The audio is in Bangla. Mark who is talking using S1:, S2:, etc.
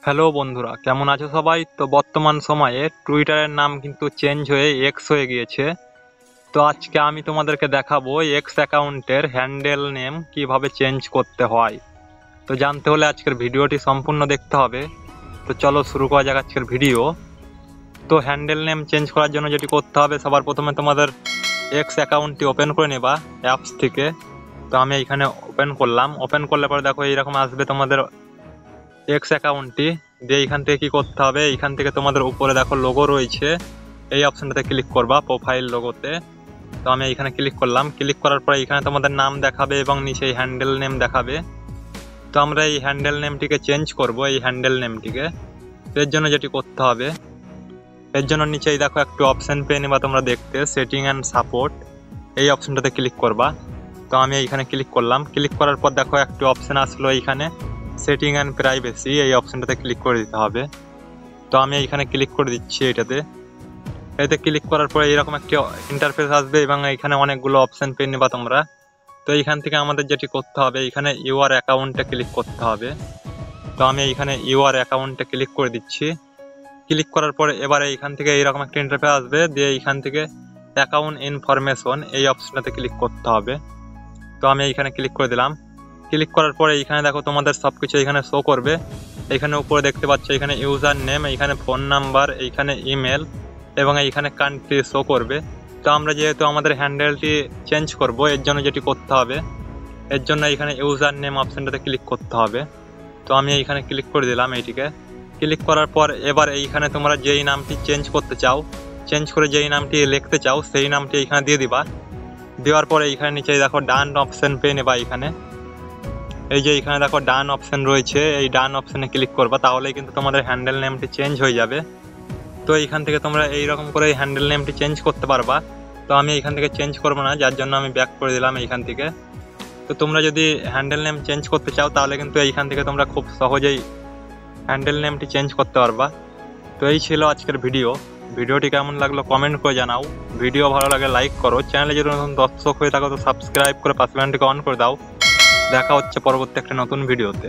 S1: হ্যালো বন্ধুরা, কেমন আছো সবাই? তো বর্তমান সময়ে টুইটারের নাম কিন্তু চেঞ্জ হয়ে এক্স হয়ে গিয়েছে। তো আজকে আমি তোমাদেরকে দেখাবো এক্স অ্যাকাউন্টের হ্যান্ডেল নেম কিভাবে চেঞ্জ করতে হয়। তো জানতে হলে আজকের ভিডিওটি সম্পূর্ণ দেখতে হবে। তো চলো শুরু করা যাক আজকের ভিডিও। তো হ্যান্ডেল নেম চেঞ্জ করার জন্য যেটি করতে হবে, সবার প্রথমে তোমাদের এক্স অ্যাকাউন্টটি ওপেন করে নেবা অ্যাপস থেকে। তো আমি এখানে ওপেন করলাম। ওপেন করলে পরে দেখো এইরকম আসবে তোমাদের এক্স অ্যাকাউন্টটি। দিয়ে এইখান থেকে কি করতে হবে, এইখান থেকে তোমাদের উপরে দেখো লোগো রয়েছে, এই অপশনটাতে ক্লিক করবা, প্রোফাইল লোগোতে। তো আমি এইখানে ক্লিক করলাম। ক্লিক করার পরে এইখানে তোমাদের নাম দেখাবে এবং নিচে হ্যান্ডেল নেম দেখাবে। তো আমরা এই হ্যান্ডেল নেমটিকে চেঞ্জ করব, এই হ্যান্ডেল নেমটিকে। এর জন্য যেটি করতে হবে, এর জন্য নিচেই দেখো একটু অপশন পেয়ে নেবা তোমরা দেখতে, সেটিং অ্যান্ড সাপোর্ট, এই অপশনটাতে ক্লিক করবা। তো আমি এইখানে ক্লিক করলাম। ক্লিক করার পর দেখো একটু অপশন আসলো এইখানে সেটিং অ্যান্ড প্রাইভেসি, এই অপশনটাতে ক্লিক করে দিতে হবে। তো আমি এইখানে ক্লিক করে দিচ্ছি এটাতে। এতে ক্লিক করার পরে এরকম একটি ইন্টারফেস আসবে এবং এইখানে অনেকগুলো অপশন পেয়ে নেবা তোমরা। তো এইখান থেকে আমাদের যেটি করতে হবে, এইখানে ইউআর অ্যাকাউন্টে ক্লিক করতে হবে। তো আমি এইখানে ইউআর অ্যাকাউন্টে ক্লিক করে দিচ্ছি। ক্লিক করার পরে এবারে এইখান থেকে এইরকম একটা ইন্টারফেস আসবে, দিয়ে এইখান থেকে অ্যাকাউন্ট ইনফরমেশন, এই অপশনটাতে ক্লিক করতে হবে। তো আমি এইখানে ক্লিক করে দিলাম। ক্লিক করার পরে এইখানে দেখো তোমাদের সব কিছু এখানে শো করবে। এখানে উপরে দেখতে পাচ্ছ এখানে ইউজার নেম, এইখানে ফোন নাম্বার, এইখানে ইমেল এবং এইখানে কান্ট্রি শো করবে। তো আমরা যেহেতু আমাদের হ্যান্ডেলটি চেঞ্জ করব, এর জন্য যেটি করতে হবে, এর জন্য এইখানে ইউজার নেম অপশনটাতে ক্লিক করতে হবে। তো আমি এইখানে ক্লিক করে দিলাম এইটিকে। ক্লিক করার পর এবার এইখানে তোমরা যেই নামটি চেঞ্জ করতে চাও, চেঞ্জ করে যেই নামটি লিখতে চাও সেই নামটি এইখানে দিয়ে দিবা। দেওয়ার পরে এইখানে নিচে দেখো ডান অপশন পেয়ে নেবা। এইখানে এই যে এখানে দেখো ডান অপশন রয়েছে, এই ডান অপশনে ক্লিক করবা, তাহলেই কিন্তু তোমাদের হ্যান্ডেল নেমটি চেঞ্জ হয়ে যাবে। তো এইখান থেকে তোমরা এইরকম করে হ্যান্ডেল নেমটি চেঞ্জ করতে পারবা। তো আমি এখান থেকে চেঞ্জ করবো না, যার জন্য আমি ব্যাক করে দিলাম এইখান থেকে। তো তোমরা যদি হ্যান্ডেল নেম চেঞ্জ করতে চাও তাহলে কিন্তু এইখান থেকে তোমরা খুব সহজেই হ্যান্ডেল নেমটি চেঞ্জ করতে পারবা। তো এই ছিল আজকের ভিডিও। ভিডিওটি কেমন লাগলো কমেন্ট করে জানাও। ভিডিও ভালো লাগে লাইক করো। চ্যানেলে যদি নতুন দর্শক হয়ে থাকো তো সাবস্ক্রাইব করে পাশে বেলটি অন করে দাও। দেখা হচ্ছে পরবর্তী একটা নতুন ভিডিওতে।